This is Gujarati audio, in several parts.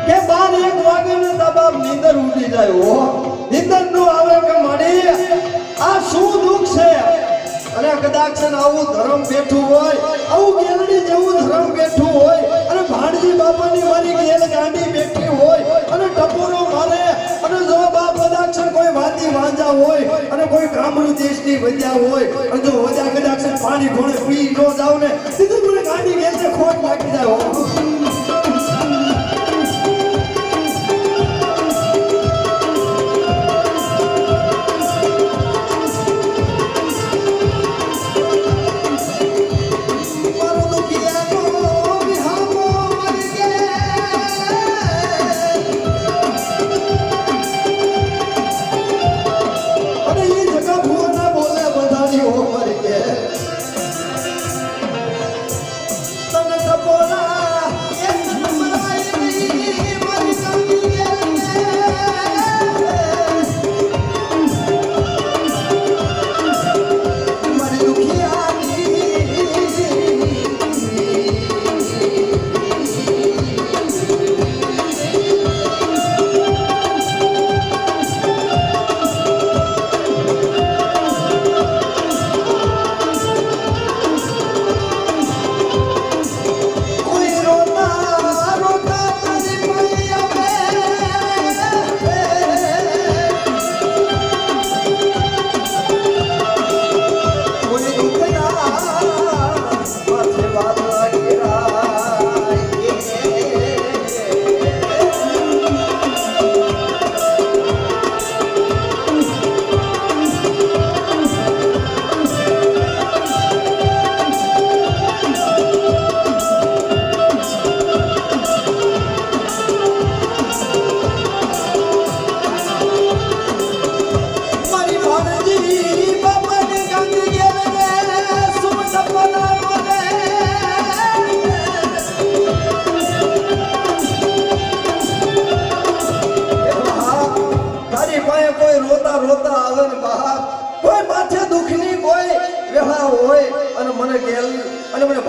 કે 12-1 વાગે ને બાપ નીંદર ઉડી જાય હો નીંદર નો આવે કે મારી આ શું દુઃખ છે અને કદાચ આવું ધર્મ બેઠું હોય આવું ગેલડી જેવું ધર્મ બેઠું હોય અને ભાણજી બાપાની મારી ગેલ ગાંડી બેઠી હોય અને ટપોરો મારે અને જો બાપ કદાચ કોઈ વાદી વાંજા હોય અને કોઈ કામરૂ દેશની વજ્યા હોય અને જો વજા કદાચ પાણી ઘોડે પી ન જાવ ને સીધું મને ગાંડી ગેલ ને ખોટ નાખી જાય હો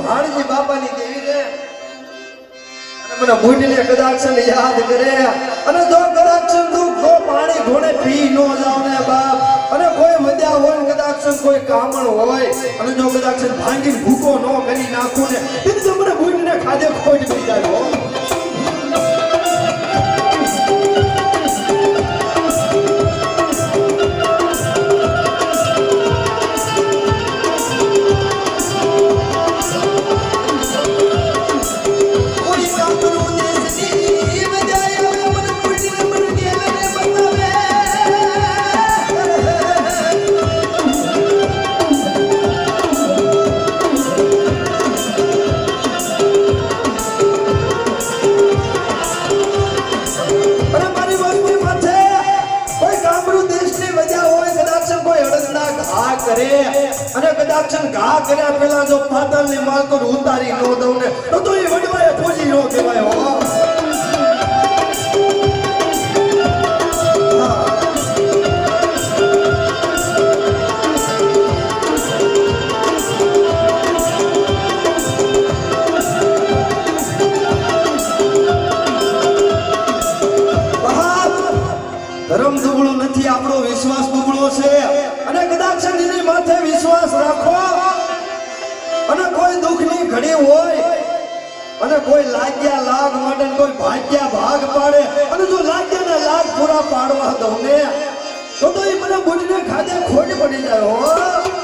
ભાણજી બાપાની દેવી ને મને બુઢીને કદાચ યાદ કરે અને જો કદાચ દુઃખ જો પાણી ઘોડે પી ન જાવ ને બાપ અને કોઈ મજા હોય કદાચ કોઈ કામણ હોય અને જો કદાચ ભાંગી ભૂકો ન કરી નાખું ને તો મને બુઢીને ખાધે ખોટ પડી જાય હો અને કદાચ ઘા કર્યા પેલા જો પાતળ ની માલકો ઉતારી ન દઉં ને તો એ વડવાએ પૂજી ન કહેવાય હો ધર્મ દુબળો નથી આપણો વિશ્વાસ દુબળો છે અને કદાચ એની માથે વિશ્વાસ રાખો અને કોઈ દુઃખની ઘડી હોય અને કોઈ લાગ્યા લાગ માટે કોઈ ભાગ્યા ભાગ પાડે અને જો લાગ્યાના લાગ પૂરા પાડવા દઉં ને તો એ મને બુઢીને ખાધે ખોટ પડી જાય હો